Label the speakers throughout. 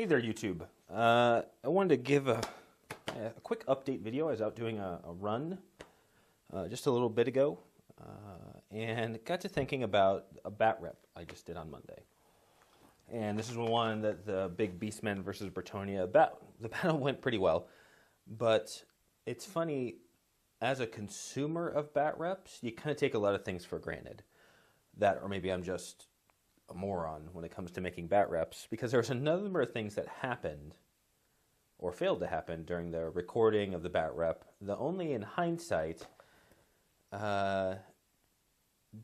Speaker 1: there, YouTube. I wanted to give a quick update video. I was out doing a run just a little bit ago and got to thinking about a Batrep I just did on Monday. And this is one that the big Beastmen versus Bretonnian, the battle went pretty well. But it's funny, as a consumer of Batreps, you kind of take a lot of things for granted. That, or maybe I'm just a moron when it comes to making Batreps, because there's a number of things that happened or failed to happen during the recording of the Batrep. The only in hindsight, do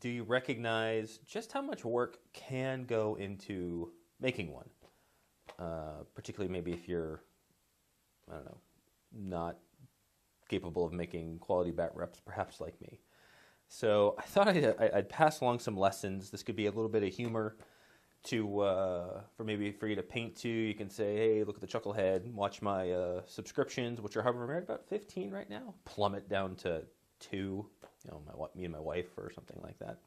Speaker 1: you recognize just how much work can go into making one? Particularly maybe if you're, I don't know, not capable of making quality Batreps, perhaps like me. So I thought I'd pass along some lessons. This could be a little bit of humor to for you to paint to. You can say, hey, look at the chucklehead, watch my subscriptions, which are hovering right about 15 right now, plummet down to 2, you know, me and my wife or something like that.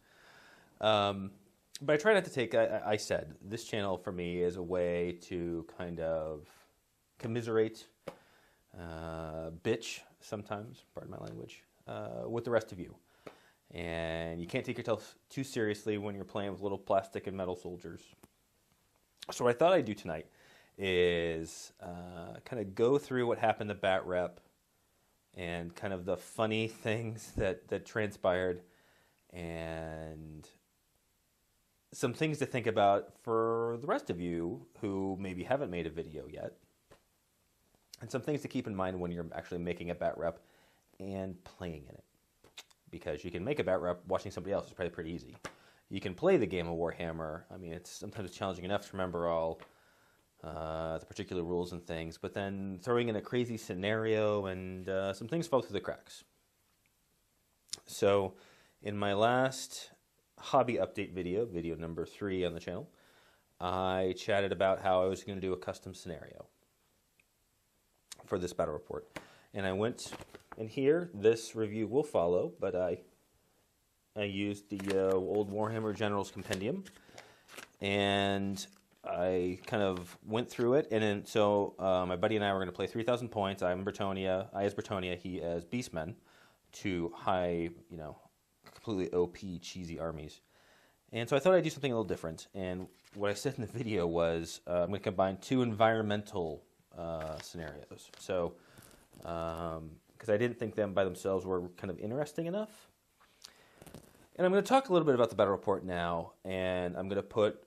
Speaker 1: But I try not to take, I said, this channel for me is a way to kind of commiserate, bitch sometimes, pardon my language, with the rest of you. And you can't take yourself too seriously when you're playing with little plastic and metal soldiers. So what I thought I'd do tonight is kind of go through what happened to Batrep and kind of the funny things that transpired and some things to think about for the rest of you who maybe haven't made a video yet, and some things to keep in mind when you're actually making a Batrep and playing in it. Because you can make a Batrep watching somebody else is probably pretty easy. You can play the game of Warhammer. I mean, it's sometimes challenging enough to remember all the particular rules and things, but then throwing in a crazy scenario and some things fall through the cracks. So in my last hobby update video, video number 3 on the channel, I chatted about how I was going to do a custom scenario for this battle report. And I went, and here, this review will follow, but I used the old Warhammer Generals Compendium, and I kind of went through it, and then, so my buddy and I were going to play 3,000 points. I as Bretonnian, he as Beastmen, 2 high, you know, completely OP, cheesy armies. And so I thought I'd do something a little different, and what I said in the video was I'm going to combine 2 environmental scenarios. So, because I didn't think them by themselves were kind of interesting enough. And I'm going to talk a little bit about the battle report now, and I'm going to put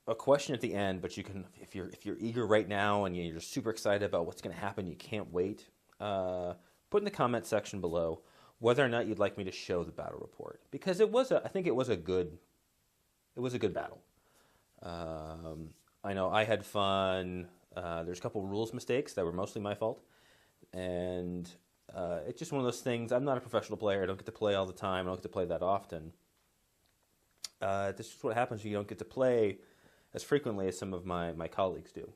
Speaker 1: a question at the end, but you can, if you're eager right now and you're just super excited about what's going to happen, you can't wait, put in the comment section below whether or not you'd like me to show the battle report, because I think it was a good battle. I know I had fun. There's a couple rules mistakes that were mostly my fault. And it's just one of those things. I'm not a professional player. I don't get to play all the time. I don't get to play that often. This is what happens when you don't get to play as frequently as some of my colleagues do.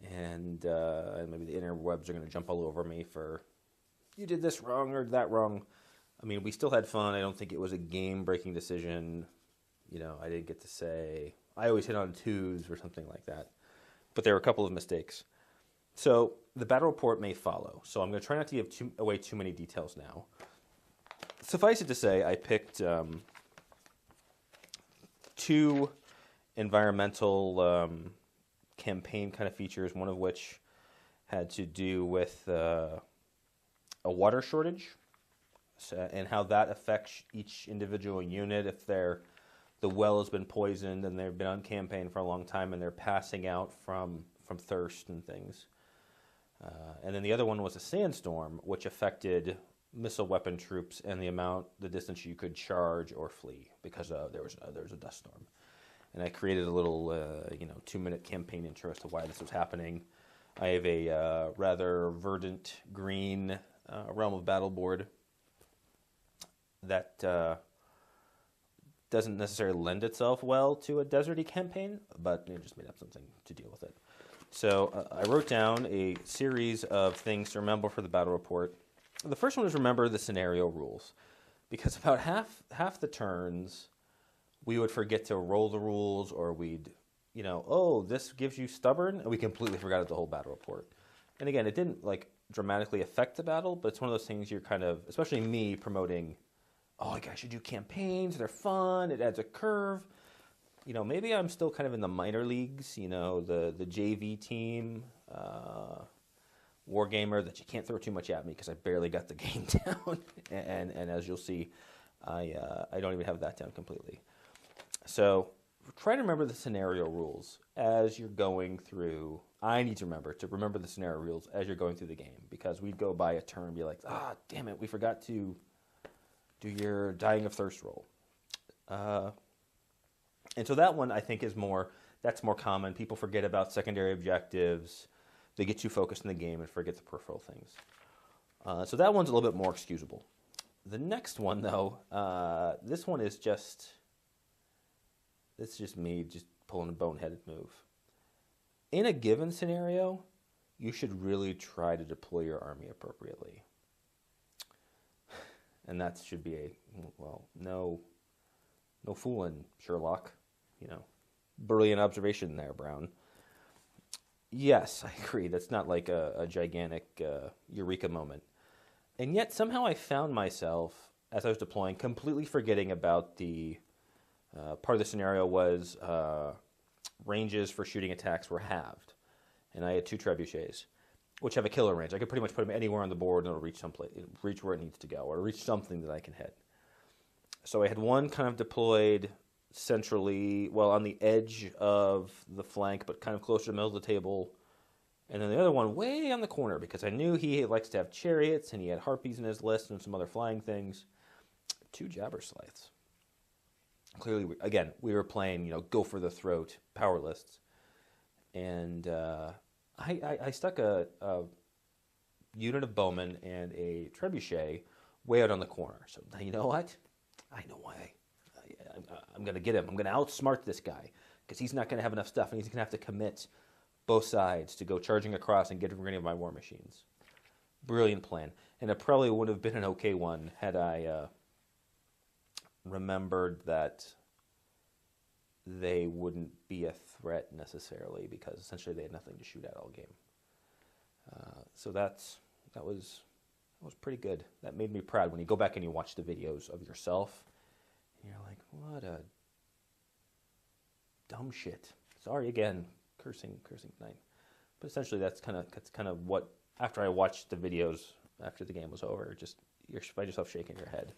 Speaker 1: And maybe the interwebs are going to jump all over me for, you did this wrong or that wrong. I mean, we still had fun. I don't think it was a game-breaking decision. You know, I didn't get to say, I always hit on 2s or something like that. But there were a couple of mistakes. So the battle report may follow. So I'm going to try not to give away too many details now. Suffice it to say, I picked 2 environmental campaign kind of features, one of which had to do with a water shortage, and how that affects each individual unit if the well has been poisoned and they've been on campaign for a long time and they're passing out from thirst and things. And then the other one was a sandstorm, which affected missile weapon troops and the distance you could charge or flee, because there was a dust storm. And I created a little, 2-minute campaign intro as to why this was happening. I have a rather verdant green Realm of Battle board that doesn't necessarily lend itself well to a deserty campaign, but I just made up something to deal with it. So I wrote down a series of things to remember for the battle report. The first one is remember the scenario rules, because about half the turns we would forget to roll the rules, or we'd you know, oh, this gives you stubborn, and we completely forgot the whole battle report. And again, it didn't like dramatically affect the battle, but it's one of those things you're kind of, especially me promoting, oh, like I should do campaigns, they're fun, it adds a curve. You know, maybe I'm still kind of in the minor leagues, you know, the JV team, Wargamer, that you can't throw too much at me because I barely got the game down. and as you'll see, I don't even have that down completely. So try to remember the scenario rules as you're going through. I need to remember the scenario rules as you're going through the game, because we'd go by a turn and be like, ah, damn it, we forgot to do your dying of thirst roll. And so that one I think is that's more common. People forget about secondary objectives. They get too focused in the game and forget the peripheral things. So that one's a little bit more excusable. The next one, though, this one is just me just pulling a boneheaded move. In a given scenario, you should really try to deploy your army appropriately. And that should be no fooling, Sherlock. You know, brilliant observation there, Brown. Yes, I agree. That's not like a gigantic eureka moment. And yet somehow I found myself, as I was deploying, completely forgetting about the part of the scenario was ranges for shooting attacks were halved. And I had 2 trebuchets, which have a killer range. I could pretty much put them anywhere on the board and it'll reach where it needs to go, or reach something that I can hit. So I had one kind of deployed centrally, well, on the edge of the flank, but kind of closer to the middle of the table. And then the other one way on the corner, because I knew he likes to have chariots, and he had harpies in his list and some other flying things. 2 jabber scythes. Clearly, we were playing, you know, go for the throat power lists. And I stuck a unit of bowmen and a trebuchet way out on the corner. So you know what? I know why. I'm going to get him. I'm going to outsmart this guy, because he's not going to have enough stuff, and he's going to have to commit both sides to go charging across and get rid of my war machines. Brilliant plan. And it probably would have been an okay one had I remembered that they wouldn't be a threat necessarily, because essentially they had nothing to shoot at all game. So that was pretty good. That made me proud when you go back and you watch the videos of yourself. And you're like, what a dumb shit. Sorry again, cursing tonight. But essentially that's kind of what, after I watched the videos after the game was over, just you find yourself shaking your head.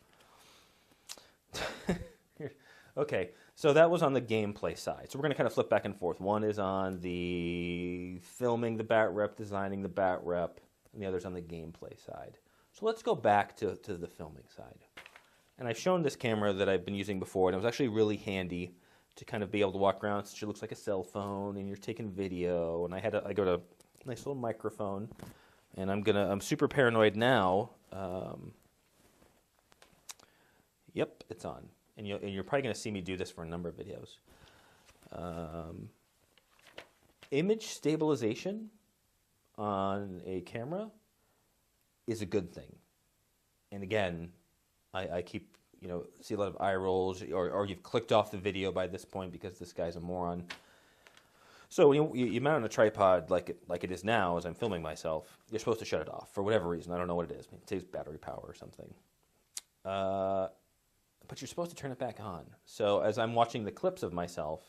Speaker 1: Okay, so that was on the gameplay side. So we're going to kind of flip back and forth. One is on the filming the batrep, designing the batrep, and the other's on the gameplay side. So let's go back to the filming side. And I've shown this camera that I've been using before, and it was actually really handy to kind of be able to walk around since it looks like a cell phone, and you're taking video. And I got a nice little microphone, and I'm super paranoid now. Yep, it's on. And you're probably going to see me do this for a number of videos. Image stabilization on a camera is a good thing. And again, I keep, see a lot of eye rolls, or you've clicked off the video by this point because this guy's a moron. So when you mount on a tripod like it is now, as I'm filming myself, you're supposed to shut it off for whatever reason. I don't know what it is. Maybe it saves battery power or something. But you're supposed to turn it back on. So as I'm watching the clips of myself,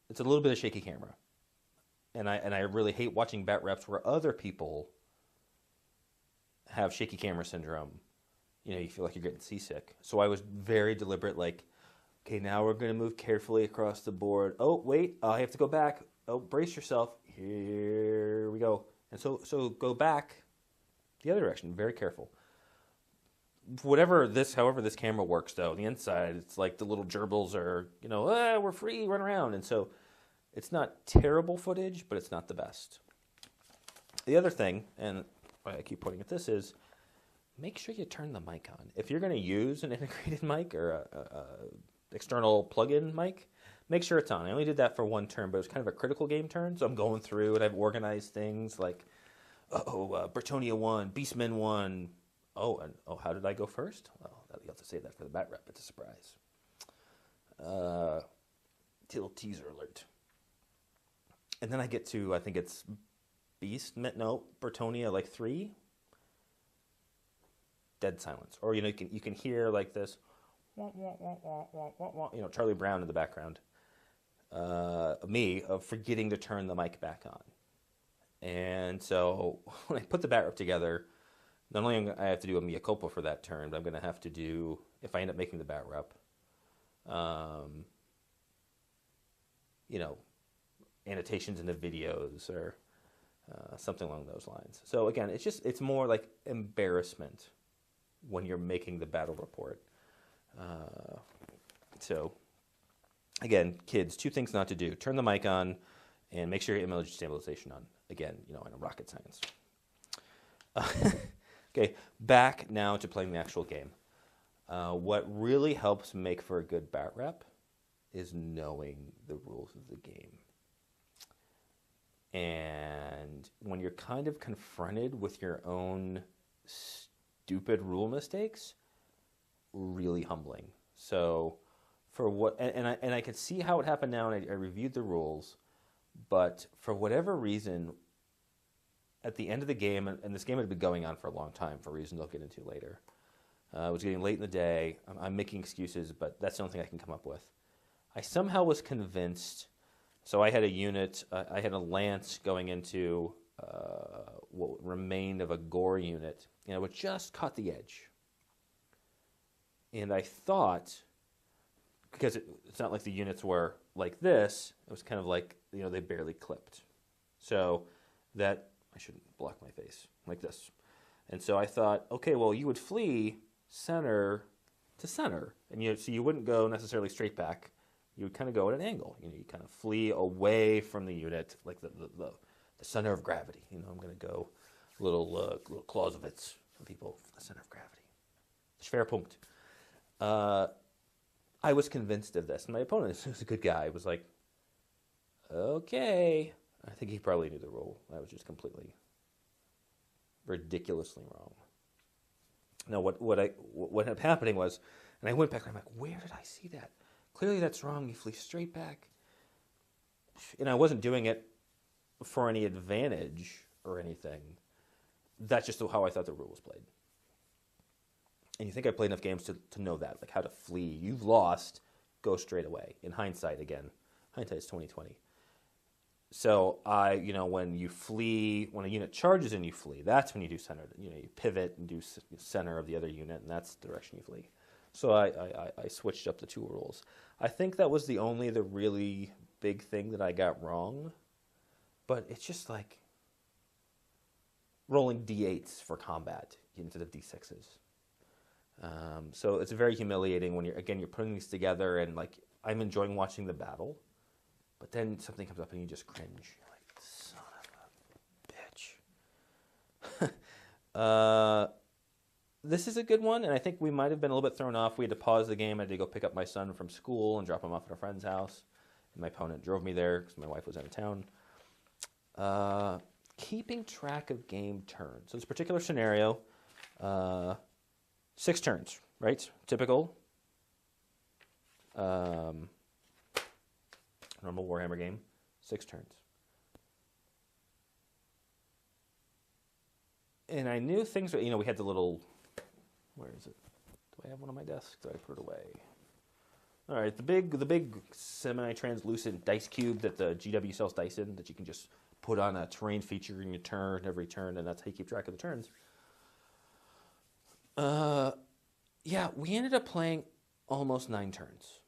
Speaker 1: it's a little bit of shaky camera. And I really hate watching Batreps where other people have shaky camera syndrome. You feel like you're getting seasick. So I was very deliberate, like, okay, now we're going to move carefully across the board. Oh, wait, I have to go back. Oh, brace yourself. Here we go. And so go back the other direction, very careful. However this camera works, though, on the inside, it's like the little gerbils are, we're free, run around. And so it's not terrible footage, but it's not the best. The other thing, and I keep pointing at this, is make sure you turn the mic on. If you're going to use an integrated mic or a external plug-in mic, make sure it's on. I only did that for one turn, but it was kind of a critical game turn, so I'm going through and I've organized things like, Bretonnian won, Beastmen won. How did I go first? Well, you have to save that for the Batrep. It's a surprise. Little teaser alert. And then I get to, I think it's Beastmen, no, Bretonnian, like 3. Dead silence. Or, you can hear like this, Charlie Brown in the background. Me, of forgetting to turn the mic back on. And so when I put the Batrep together, not only am I have to do a mea culpa for that turn, but I'm going to have to do, if I end up making the Batrep, annotations in the videos or something along those lines. So again, it's more like embarrassment when you're making the battle report. So again, kids, 2 things not to do: turn the mic on, and make sure your image stabilization on. Again, in a rocket science. Okay, back now to playing the actual game. What really helps make for a good Batrep is knowing the rules of the game. And when you're kind of confronted with your own stupid rule mistakes, really humbling. So for what, and I could see how it happened now, and I reviewed the rules, but for whatever reason, at the end of the game, and this game had been going on for a long time for reasons I'll get into later. It was getting late in the day. I'm making excuses, but that's the only thing I can come up with. I somehow was convinced. So I had a unit, I had a lance going into what remained of a gore unit, and it just caught the edge. And I thought, because it's not like the units were like this, it was kind of like, they barely clipped. So that, I shouldn't block my face, like this. And so I thought, okay, well, you would flee center to center, and so you wouldn't go necessarily straight back. You would kind of go at an angle. You kind of flee away from the unit, like the center of gravity. I'm going to go little Clausewitz for people, the center of gravity. Schwerpunkt. I was convinced of this, and my opponent, who's a good guy, was like, okay. I think he probably knew the rule. I was just completely, ridiculously wrong. Now, what ended up happening was, and I went back and I'm like, where did I see that? Clearly that's wrong. You flee straight back. And I wasn't doing it for any advantage or anything. That's just how I thought the rule was played. And you think I played enough games to know that, like how to flee. You've lost, go straight away. In hindsight, again, hindsight is 20/20. So when you flee, when a unit charges and you flee, that's when you do center. You pivot and do center of the other unit, and that's the direction you flee. So I switched up the 2 rules. I think that was the really big thing that I got wrong. But it's just like rolling D8s for combat instead of D6s. So it's very humiliating when you're putting these together, and like I'm enjoying watching the battle, but then something comes up and you just cringe. You're like, son of a bitch. This is a good one, and I think we might have been a little bit thrown off. We had to pause the game. I had to go pick up my son from school and drop him off at a friend's house. And my opponent drove me there because my wife was out of town. Keeping track of game turns. So this particular scenario, 6 turns, right? Typical normal Warhammer game, 6 turns. And I knew things were, we had the little, where is it? Do I have one on my desk? Did I put it away? All right, the big semi-translucent dice cube that the GW sells dice in, that you can just put on a terrain feature in your turn every turn, and that's how you keep track of the turns. Yeah, we ended up playing almost 9 turns.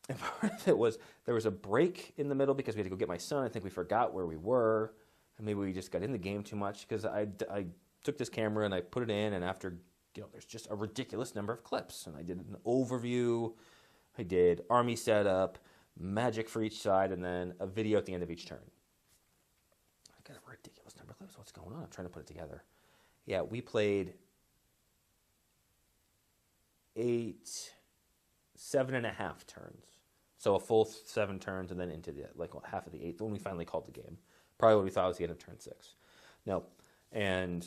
Speaker 1: And part of it was there was a break in the middle because we had to go get my son. I think we forgot where we were, and maybe we just got in the game too much because I took this camera and I put it in, and after, there's just a ridiculous number of clips. And I did an overview, I did army setup, magic for each side, and then a video at the end of each turn. I got a ridiculous number of clips. What's going on? I'm trying to put it together. Yeah, we played 7.5 turns. So a full 7 turns and then into half of the 8th when we finally called the game. Probably what we thought was the end of turn 6. No. And,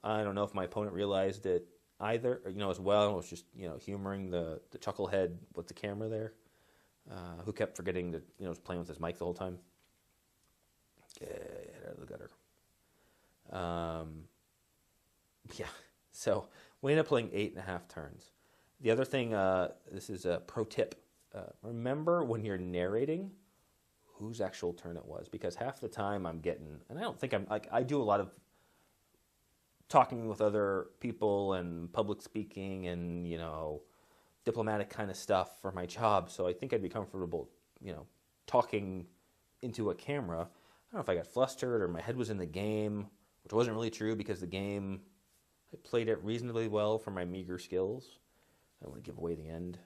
Speaker 1: I don't know if my opponent realized it either, or, as well. It was just, humoring the chucklehead with the camera there. who kept forgetting that, was playing with his mic the whole time. Get out of the gutter. Yeah, so we ended up playing 8.5 turns. The other thing, this is a pro tip. Remember when you're narrating whose actual turn it was, because half the time I'm getting, and I don't think I do a lot of talking with other people and public speaking and, diplomatic kind of stuff for my job, so I think I'd be comfortable, talking into a camera. I don't know if I got flustered or my head was in the game, which wasn't really true because the game, I played it reasonably well for my meager skills. I don't want to give away the end.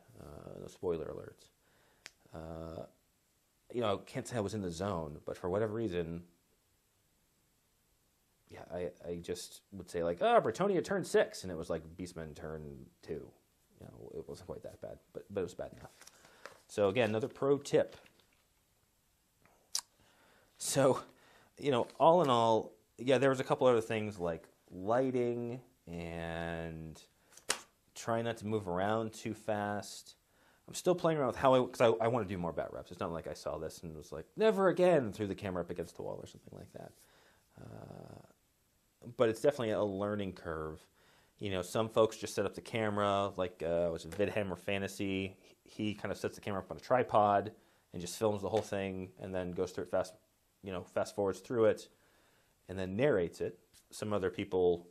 Speaker 1: No spoiler alerts. I can't say I was in the zone, but for whatever reason, yeah, I just would say like, Bretonnian turn 6, and it was like Beastmen turn 2. It wasn't quite that bad, but it was bad enough. So again, another pro tip. So, all in all, yeah, there was a couple other things like lighting and trying not to move around too fast. I'm still playing around with because I want to do more Batreps. It's not like I saw this and was like, never again, threw the camera up against the wall or something like that. But it's definitely a learning curve. Some folks just set up the camera, like was it Vidhammer Fantasy? He kind of sets the camera up on a tripod and just films the whole thing and then goes through it fast forwards through it and then narrates it. Some other people,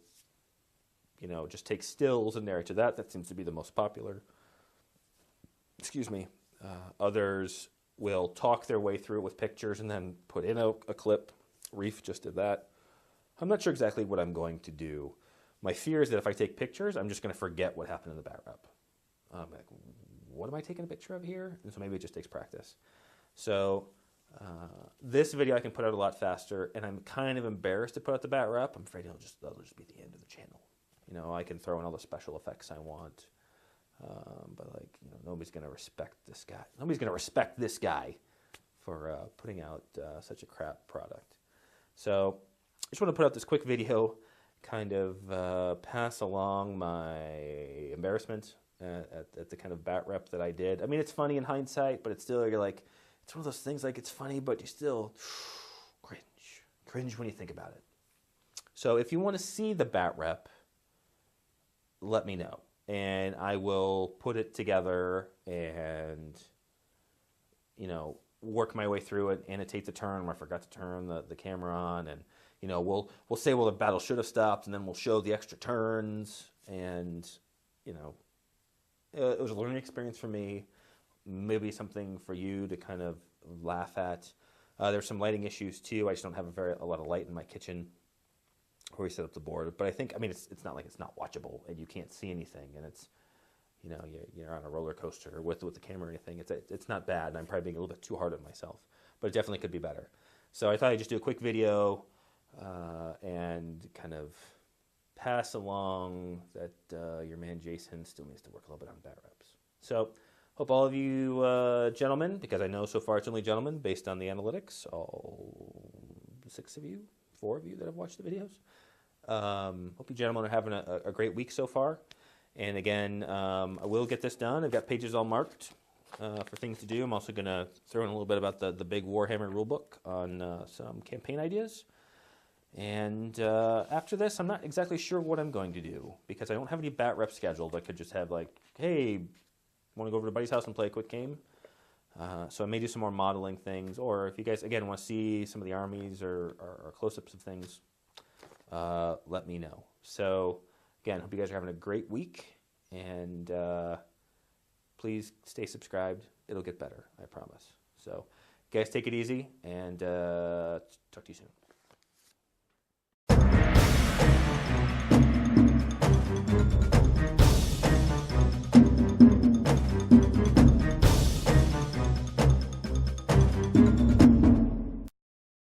Speaker 1: just take stills and narrate to that. That seems to be the most popular. Excuse me. Others will talk their way through it with pictures and then put in a clip. Reef just did that. I'm not sure exactly what I'm going to do. My fear is that if I take pictures, I'm just going to forget what happened in the Batrep. I'm like, what am I taking a picture of here? And so maybe it just takes practice. So this video I can put out a lot faster, and I'm kind of embarrassed to put out the Batrep. I'm afraid that'll just be the end of the channel. I can throw in all the special effects I want, but nobody's going to respect this guy. Nobody's going to respect this guy for putting out such a crap product. So I just want to put out this quick video, kind of pass along my embarrassment at the kind of Batrep that I did. I mean, it's funny in hindsight, but it's still, you're like, it's one of those things like it's funny, but you still cringe when you think about it. So if you want to see the Batrep, let me know, and I will put it together and, work my way through it, annotate the turn where I forgot to turn the camera on, and, we'll say, well, the battle should have stopped, and then we'll show the extra turns, and, it was a learning experience for me, maybe something for you to kind of laugh at. There's some lighting issues, too. I just don't have a lot of light in my kitchen where we set up the board. But it's not like it's not watchable and you can't see anything, and it's, you're on a roller coaster with the camera or anything. It's not bad, and I'm probably being a little bit too hard on myself, but it definitely could be better. So I thought I'd just do a quick video and kind of pass along that your man Jason still needs to work a little bit on Batreps. So hope all of you gentlemen, because I know so far it's only gentlemen based on the analytics, all 4 of you that have watched the videos. Hope you gentlemen are having a great week so far. And again, I will get this done. I've got pages all marked for things to do. I'm also going to throw in a little bit about the big Warhammer rulebook on some campaign ideas. And after this, I'm not exactly sure what I'm going to do because I don't have any Batrep scheduled. I could just have like, hey, want to go over to buddy's house and play a quick game? So I may do some more modeling things, or if you guys, again, want to see some of the armies or close-ups of things, let me know. So, again, hope you guys are having a great week, and please stay subscribed. It'll get better, I promise. So, guys, take it easy, and talk to you soon.